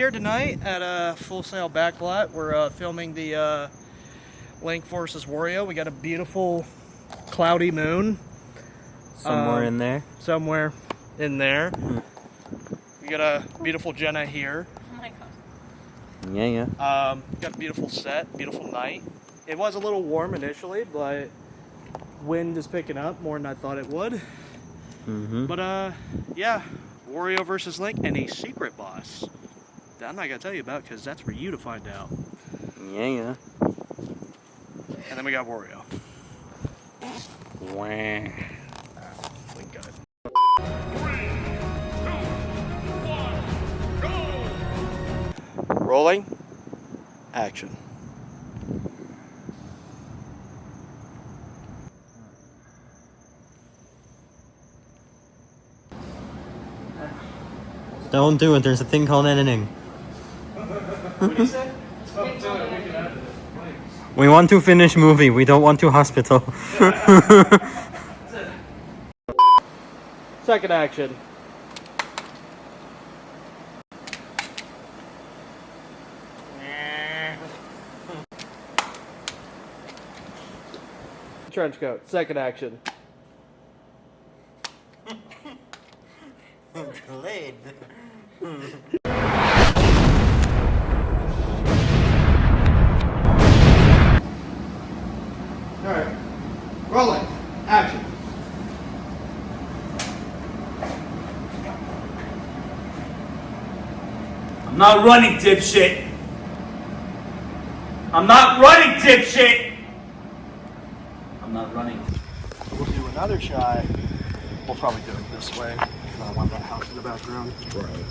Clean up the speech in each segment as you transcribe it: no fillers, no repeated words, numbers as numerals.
here tonight at Full Sail Backlot. We're filming the Link versus Wario. We got a beautiful cloudy moon. Somewhere in there. Somewhere in there. We got a beautiful Jenna here. Oh my god. Yeah. Got a beautiful set, beautiful night. It was a little warm initially, but wind is picking up more than I thought it would. But yeah, Wario versus Link and a secret boss that I'm not gonna tell you about because that's for you to find out. Yeah. And then we got Wario. Wah. Link got it. 3, 2, 1, go! Rolling. Action. Don't do it. There's a thing called editing. What did you say? We want to finish movie. We don't want to hospital. Second action. Trench coat. Second action. Delayed. Alright. Rolling. Action. I'm not running, dipshit! I'm not running, dipshit! I'm not running. We'll do another shot. We'll probably do it this way. I don't want that house in the background. Right.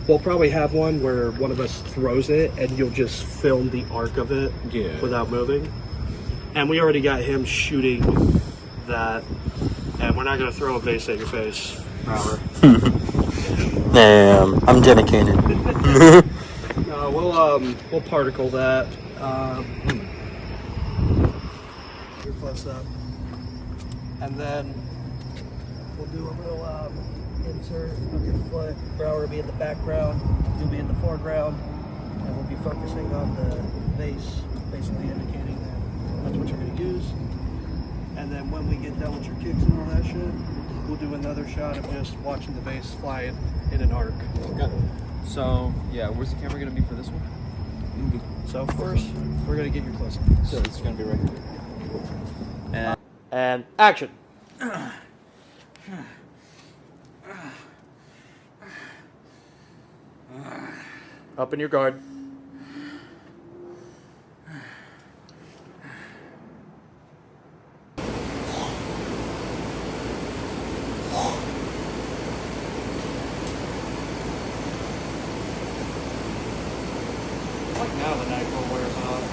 We'll probably have one where one of us throws it and you'll just film the arc of it without moving. And we already got him shooting that. And we're not going to throw a vase at your face, Robert. Damn, I'm dedicated. No, we'll particle that. You're close up. And then we'll do a little insert of your foot. Brower will be in the background, you'll be in the foreground, and we'll be focusing on the vase, basically indicating that that's what you're going to use. And then when we get done with your kicks and all that shit, we'll do another shot of just watching the vase fly in an arc. Got it. So, yeah, where's the camera going to be for this one? So first, we're going to get your close-up. So it's going to be right here. And action! Up in your guard. Like now the NyQuil wears off.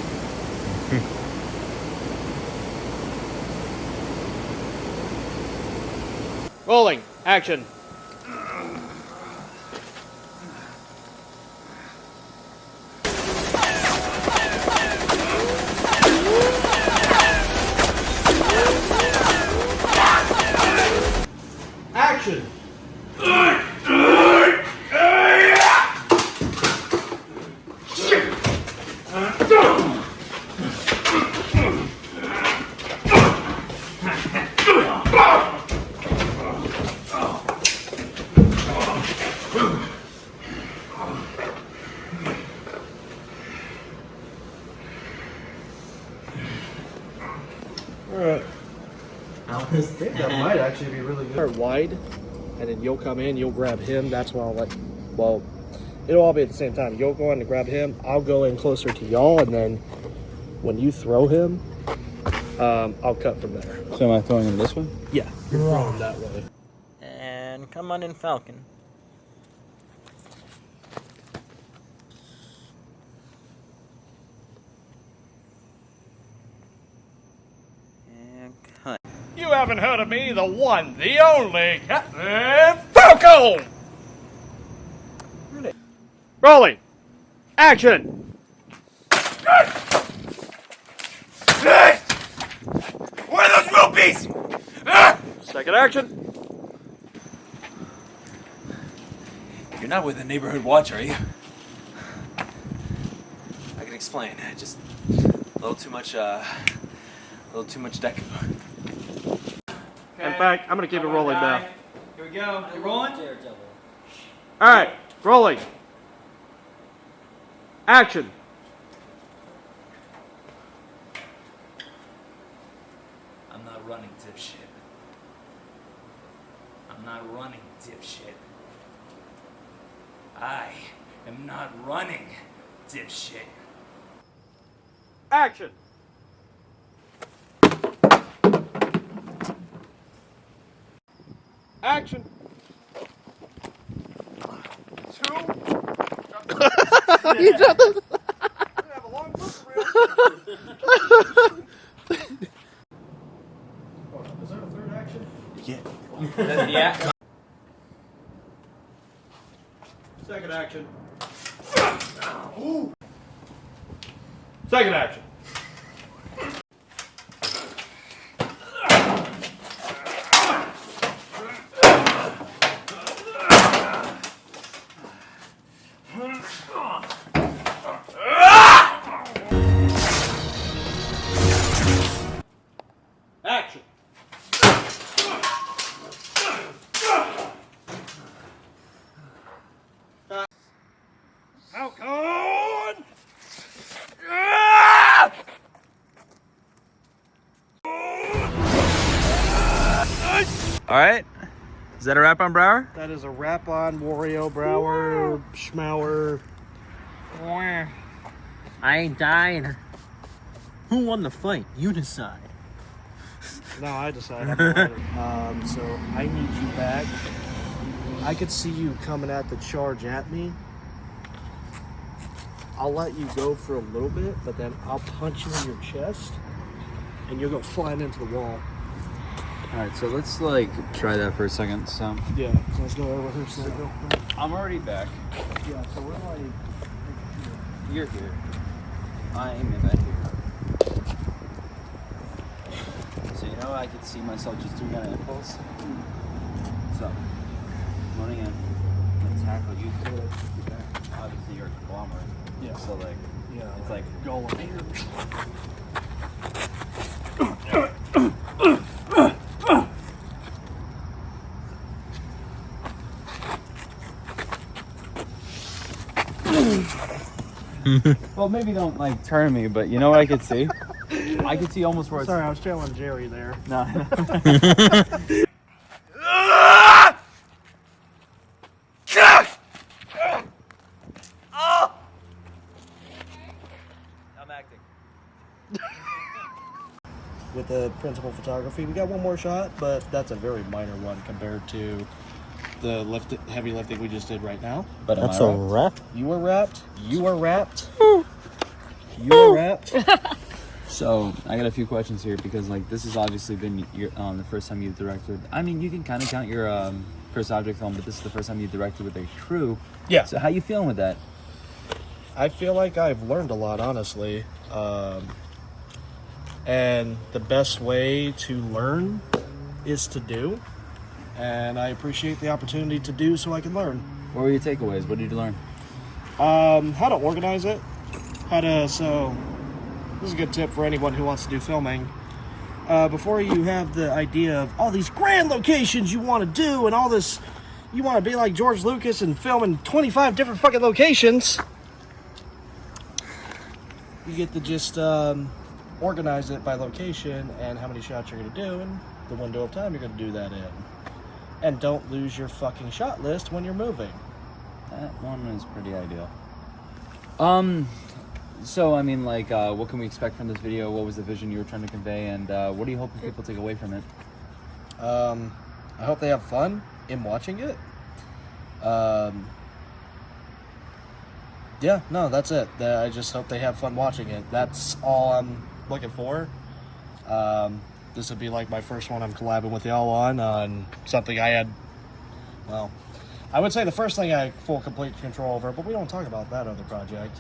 Rolling. Action. Action. Alright. That might actually be really good. Start wide, and then you'll come in, you'll grab him. That's why I'll like, well, it'll all be at the same time. You'll go in to grab him, I'll go in closer to y'all, and then when you throw him, I'll cut from there. So am I throwing him this one? Yeah, you're throwing that way. And come on in, Falcon. And cut. You haven't heard of me, the one, the only Captain Falcon! Rolling! Action! Where are those rupees? Second action. You're You're not with a neighborhood watch, are you? I can explain. Just a little too much deco. In fact, I'm gonna keep it rolling now. Here we go. You rolling? All right, rolling. Action. I'm not running, dipshit. I'm not running, dipshit. I am not running, dipshit. Action. Action. You dropped the... have a long book reel. Is there a third action? Yeah. Second action. Ooh. Second action. Action. Falcon! All right. Is that a wrap on Brower? That is a wrap on Wario, Brower, Schmauer. I ain't dying. Who won the fight? You decide. No, I decided. So I need you back. I could see you coming at the charge at me. I'll let you go for a little bit, but then I'll punch you in your chest, and you'll go flying into the wall. Alright, so let's like try that for a second. So Yeah, let's go over here. So real quick. I'm already back. Yeah, so we're like. You're here. I'm in that here. So you know I could see myself just doing that impulse. So running in, and tackle you. Obviously you're a conglomerate. Yeah. So like, Yeah, it's like go over here. well, maybe don't like turn me, but you know what I could see? I could see almost where it's. Sorry, I was telling Jerry there. No. I'm acting. With the principal photography, we got one more shot, but that's a very minor one compared to the heavy lifting we just did right now. But That's a wrap. You were wrapped. You were wrapped. You were wrapped. So I got a few questions here because like this has obviously been your, the first time you've directed. I mean, you can kind of count your first object film, but this is the first time you directed with a crew. Yeah. So how you feeling with that? I feel like I've learned a lot, honestly. And the best way to learn is to do. And I appreciate the opportunity to do so I can learn. What were your takeaways? What did you learn? How to organize it. So this is a good tip for anyone who wants to do filming. Before you have the idea of all these grand locations you want to do and all this, you want to be like George Lucas and film in 25 different fucking locations. You get to just organize it by location and how many shots you're going to do and the window of time you're going to do that in. And don't lose your fucking shot list when you're moving. That one is pretty ideal. So I mean, like, what can we expect from this video? What was the vision you were trying to convey, and what are you hoping people take away from it? I hope they have fun in watching it. Yeah, no, that's it. I just hope they have fun watching it. That's all I'm looking for. This would be like my first one I'm collabing with y'all on something I had, well, I would say the first thing I had full complete control over, but we don't talk about that other project.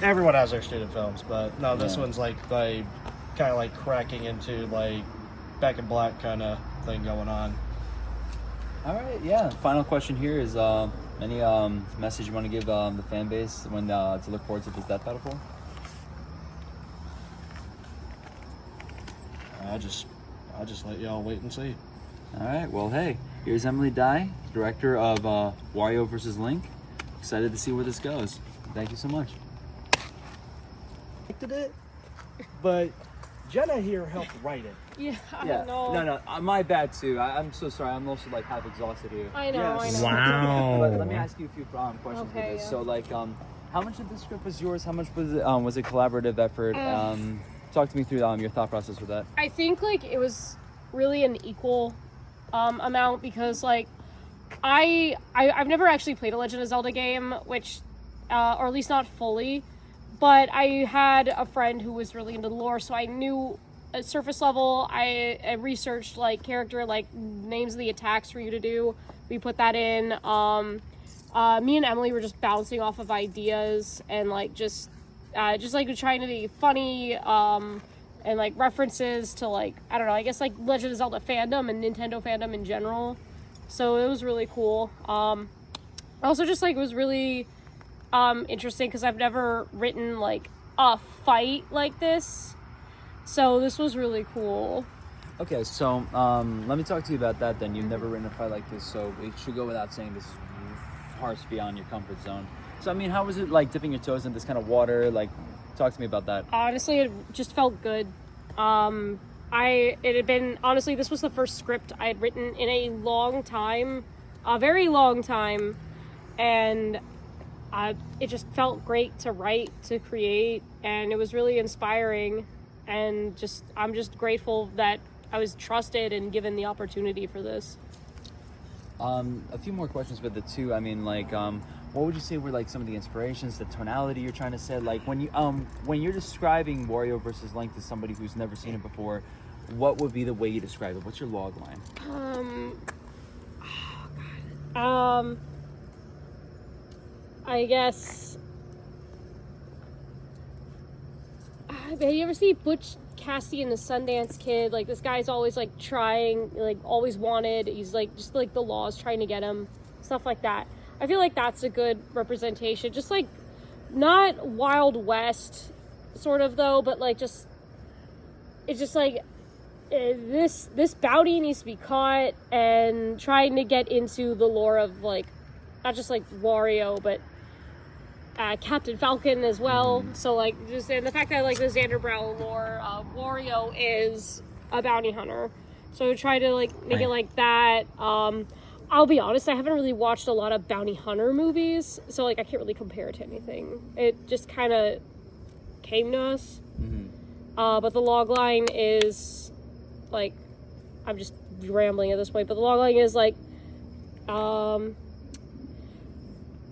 Everyone has their student films, but no, this one's like kind of like cracking into like Back in Black kind of thing going on. All right, yeah. Final question here is any message you want to give the fan base when to look forward to this Death Battle for? I just let y'all wait and see. All right, well, hey, here's Emily Dye, director of Wario vs. Link. Excited to see where this goes. Thank you so much. Did it, but Jenna here helped write it. Yeah, I don't know. No, my bad too. I'm so sorry. I'm also like half exhausted here. I know, Yes. I know. Wow. But let me ask you a few questions Okay, with this. yeah. So, like, how much of the script was yours? How much was a collaborative effort? Talk to me through your thought process with that. I think like it was really an equal amount because like I've never actually played a Legend of Zelda game, which or at least not fully, but I had a friend who was really into the lore, so I knew at surface level. I researched like character like names of the attacks for you to do. We put that in. Me and Emily were just bouncing off of ideas and like just like trying to be funny and like references to like I don't know, I guess like Legend of Zelda fandom and Nintendo fandom in general. So it was really cool. Also just like it was really interesting because I've never written like a fight like this. So this was really cool. Okay, so let me talk to you about that then. You've never written a fight like this, so it should go without saying this is harsh beyond your comfort zone. So I mean, how was it like dipping your toes in this kind of water? Like, talk to me about that. Honestly, it just felt good. It had been, honestly, this was the first script I had written in a long time, a very long time, and it just felt great to write, to create, and it was really inspiring, and I'm just grateful that I was trusted and given the opportunity for this. A few more questions with it too. I mean, like, what would you say were like some of the inspirations, the tonality you're trying to set? Like when you're describing Wario versus Link to somebody who's never seen it before, what would be the way you describe it? What's your log line? I guess. Have you ever seen Butch Cassidy and the Sundance Kid? Like this guy's always like trying, like always wanted. He's like just like the law's trying to get him, stuff like that. I feel like that's a good representation. Just like not Wild West, sort of though, but like just it's just like this bounty needs to be caught and trying to get into the lore of like not just like Wario, but Captain Falcon as well. So like just and the fact that like the Zaandarbrow lore, Wario is a bounty hunter. So try to like make it like that. I'll be honest, I haven't really watched a lot of bounty hunter movies, so like I can't really compare it to anything. It just kind of came to us. But the log line is like I'm just rambling at this point, but the log line is like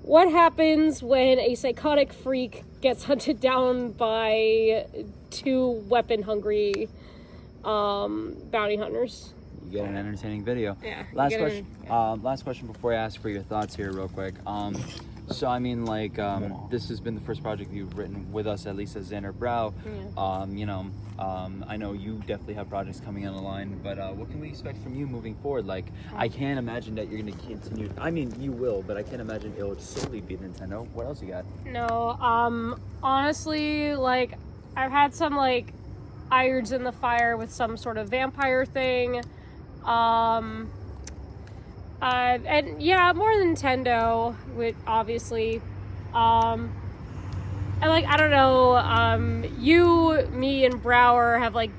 what happens when a psychotic freak gets hunted down by two weapon-hungry bounty hunters? You get an entertaining video. Yeah. Last question. Last question before I ask for your thoughts here, real quick. So I mean, like, this has been the first project you've written with us, at least as Zaandarbrow. I know you definitely have projects coming on the line, but what can we expect from you moving forward? Like, I can't imagine that you're going to continue. I mean, you will, but I can't imagine it'll solely be Nintendo. What else you got? No, honestly, like, I've had some, like, irons in the fire with some sort of vampire thing. And yeah, more Nintendo, which obviously, and like, I don't know, you, me, and Brower have like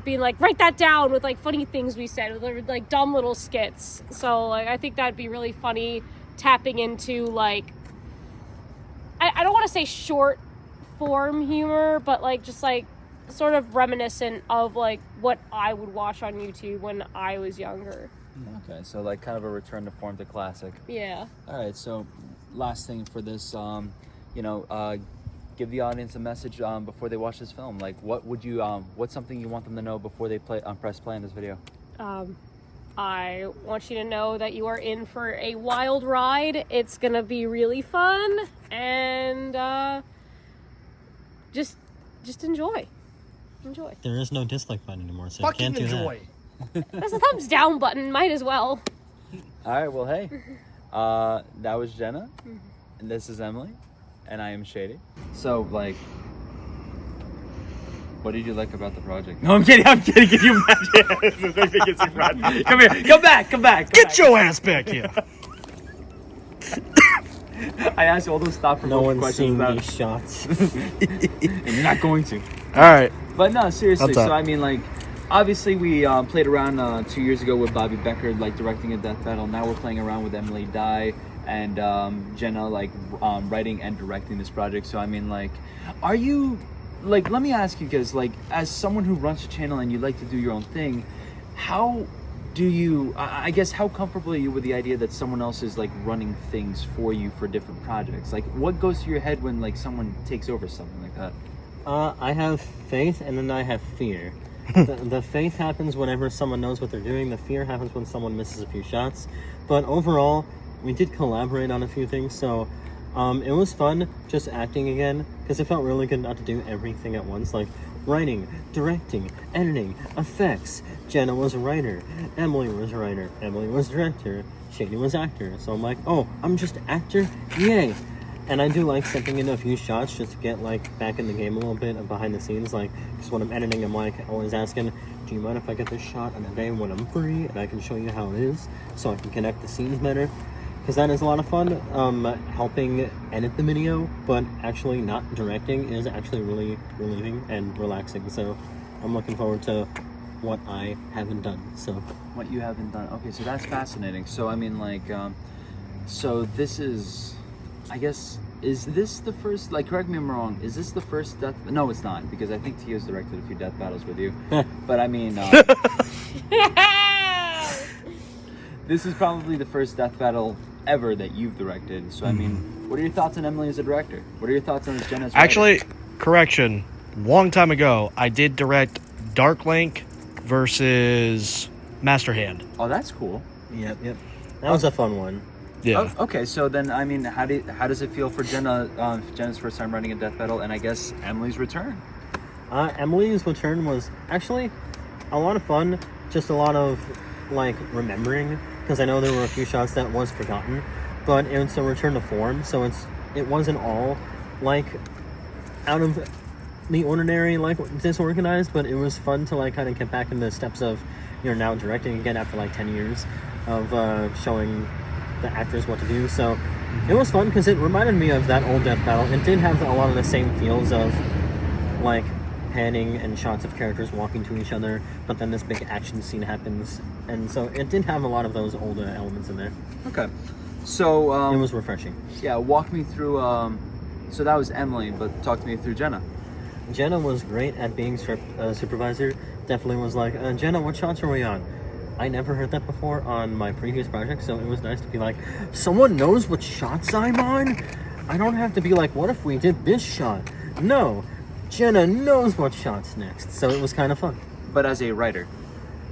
being like, write that down with like funny things we said, with like dumb little skits. So like, I think that'd be really funny, tapping into like, I don't want to say short form humor, but like just like sort of reminiscent of like what I would watch on YouTube when I was younger. Okay, so like kind of a return to form to classic. Yeah. All right, so last thing for this, give the audience a message before they watch this film. Like, what would you, what's something you want them to know before they press play on this video? I want you to know that you are in for a wild ride. It's gonna be really fun, and just enjoy. Enjoy. There is no dislike button anymore, so Fucking you can't do enjoy. That's a thumbs down button. Might as well. All right, well, hey. That was Jenna, and this is Emily, and I am Shady. So, like, what did you like about the project? No, I'm kidding. Can you imagine? Come here. Come back. Get your ass back here. I asked you all those stop No one's questions seeing about these shots. and you're not going to. All right. But no, seriously. What's up? So I mean, like, obviously we played around 2 years ago with Bobby Becker, like directing a death battle. Now we're playing around with Emily Dye and Jenna, like writing and directing this project. So I mean, like, are you like? Let me ask you, because like, as someone who runs a channel and you like to do your own thing, how do you? I guess how comfortable are you with the idea that someone else is like running things for you for different projects? Like, what goes through your head when like someone takes over something like that? I have faith and then I have fear. The faith happens whenever someone knows what they're doing. The fear happens when someone misses a few shots. But overall, we did collaborate on a few things, so it was fun just acting again, because it felt really good not to do everything at once, like writing, directing, editing, effects. Jenna was a writer, Emily was a writer, Emily was director, Shady was actor. So I'm like, oh, I'm just actor? Yay! And I do like stepping into a few shots just to get like back in the game a little bit and behind the scenes, like, because when I'm editing, I'm like always asking, do you mind if I get this shot on a day when I'm free and I can show you how it is, so I can connect the scenes better? Because that is a lot of fun. Helping edit the video, but actually not directing is actually really relieving and relaxing. So I'm looking forward to what I haven't done. So What you haven't done? Okay, so that's fascinating. So I mean, like, so this is, I guess, is this the first? Like, correct me if I'm wrong. Is this the first death? No, it's not, because I think Tio's directed a few death battles with you. But I mean. This is probably the first death battle ever that you've directed. So I mean, what are your thoughts on Emily as a director? What are your thoughts on Jenna's writer? Actually, correction. Long time ago, I did direct Dark Link versus Master Hand. Oh, that's cool. yep. That was a fun one. Yeah. Oh, okay, so then I mean, how does it feel for Jenna? Jenna's first time running a death battle, and I guess Emily's return. Emily's return was actually a lot of fun. Just a lot of like remembering, because I know there were a few shots that was forgotten, but it's a return to form. So it wasn't all like out of the ordinary, like disorganized, but it was fun to like kind of get back in the steps of you're now directing again after like 10 years of showing the actors what to do. So it was fun because it reminded me of that old death battle. It did have a lot of the same feels of like panning and shots of characters walking to each other, but then this big action scene happens, and so it did have a lot of those older elements in there. Okay, so it was refreshing. Yeah, walk me through. So that was Emily, but talk to me through Jenna. Jenna was great at being supervisor. Definitely was like, Jenna, what shots are we on? I never heard that before on my previous project, so it was nice to be like, someone knows what shots I'm on? I don't have to be like, what if we did this shot? No, Jenna knows what shot's next, so it was kind of fun. But as a writer.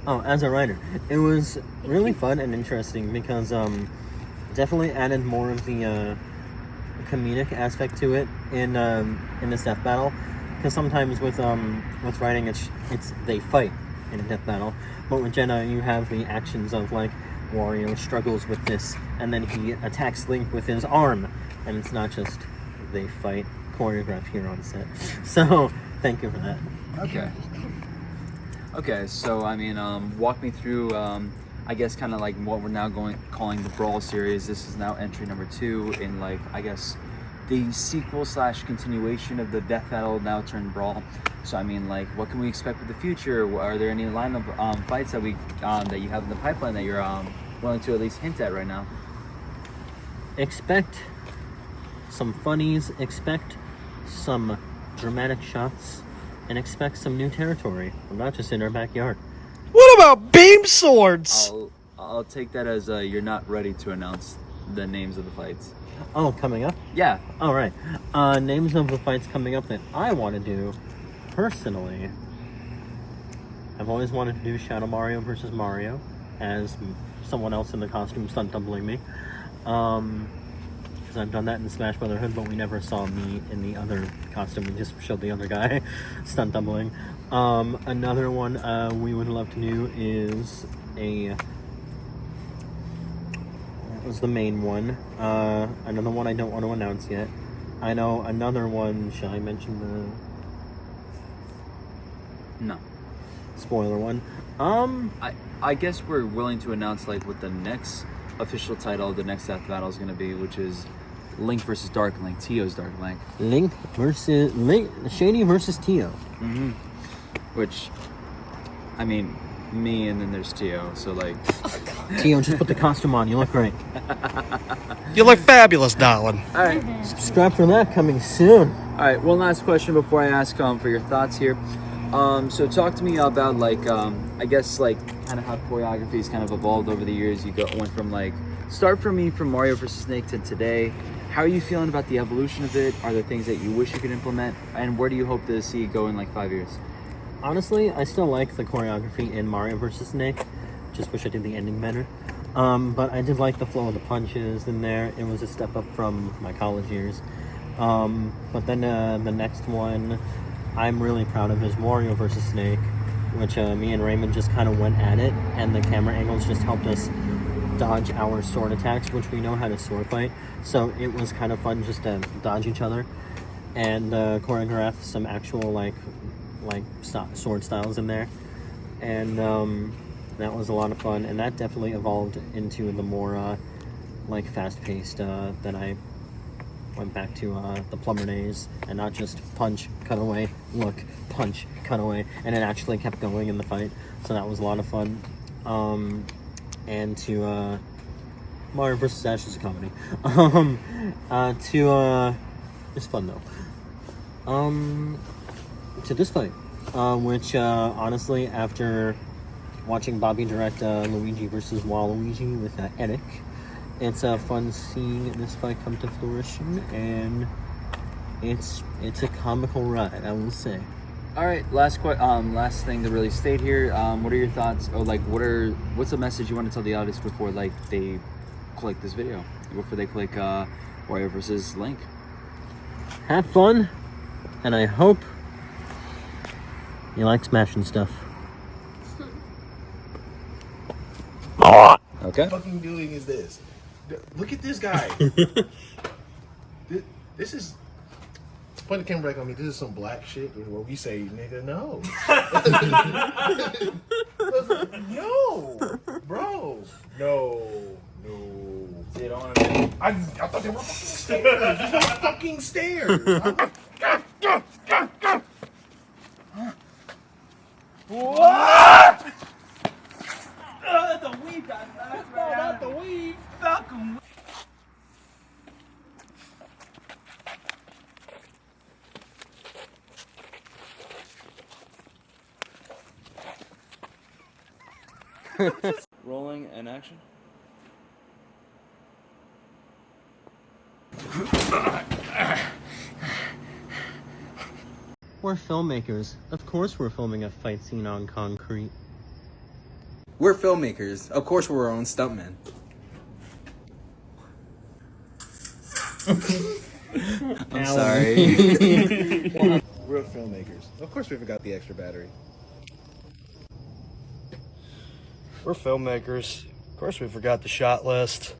Oh, as a writer, it was really fun and interesting because definitely added more of the comedic aspect to it in this death battle. Because sometimes with writing, it's they fight in a death battle, but with Jenna, you have the actions of like Wario struggles with this, and then he attacks Link with his arm, and it's not just they fight choreographed here on set. So thank you for that. Okay, so I mean, walk me through, I guess, kind of like what we're now calling the Brawl series. This is now entry number 2 in, like, I guess, the sequel / continuation of the death battle now turned Brawl. So I mean, like, what can we expect with the future? Are there any lineup fights that that you have in the pipeline that you're willing to at least hint at right now? Expect some funnies, expect some dramatic shots, and expect some new territory. We're not just in our backyard. What about beam swords? I'll take that as you're not ready to announce the names of the fights. Oh, coming up? Yeah. All right. Names of the fights coming up that I want to do, personally. I've always wanted to do Shadow Mario versus Mario, as someone else in the costume stunt doubling me. Because I've done that in Smash Brotherhood, but we never saw me in the other costume. We just showed the other guy stunt doubling. Another one we would love to do is a was the main one. Another one I don't want to announce yet. I know another one. Shall I mention the No. spoiler one? I guess we're willing to announce like what the next official title of the next death battle is going to be, which is Link versus Dark Link. Tio's Dark Link. Shady versus Tio. Mm-hmm. Which, I mean, me and then there's Tio. So like, Tio, just put the costume on. You look great. You look fabulous, darling. all right. Subscribe for that coming soon. All right, one last question before I ask for your thoughts here. So talk to me about like I guess like kind of how choreography's kind of evolved over the years. You went from like start for me from Mario vs. Snake to today. How are you feeling about the evolution of it? Are there things that you wish you could implement? And where do you hope to see it go in like 5 years? Honestly, I still like the choreography in Mario vs. Snake. Just wish I did the ending better. But I did like the flow of the punches in there. It was a step up from my college years. But then the next one I'm really proud of is Wario vs. Snake, which me and Raymond just kind of went at it, and the camera angles just helped us dodge our sword attacks, which we know how to sword fight. So it was kind of fun just to dodge each other and choreograph some actual like sword styles in there. And that was a lot of fun, and that definitely evolved into the more like fast-paced that I went back to the plumber days, and not just punch, cut away, look, punch, cut away, and it actually kept going in the fight. So that was a lot of fun. And to Mario vs. Ash is a comedy. It's fun though. To this fight, which honestly, after watching Bobby direct Luigi versus Waluigi with Eric, it's fun seeing this fight come to fruition, and it's a comical ride, I will say. All right, last thing to really state here. What are your thoughts, or like what's the message you want to tell the audience before like they click this video, before they click Wario versus Link? Have fun, and I hope you like smashing stuff. Okay. What fucking doing is this? Look at this guy. This is. Point the camera back on me. This is some black shit where we say, nigga, no. No, bro. No. Sit on I thought they were fucking stairs. There's no fucking stairs. What? The weave got knocked right out. The weave. Falcon. Rolling and action. We're filmmakers. Of course we're filming a fight scene on concrete. We're filmmakers. Of course we're our own stuntmen. I'm sorry. Real filmmakers. Of course we forgot the extra battery. We're filmmakers. Of course we forgot the shot list.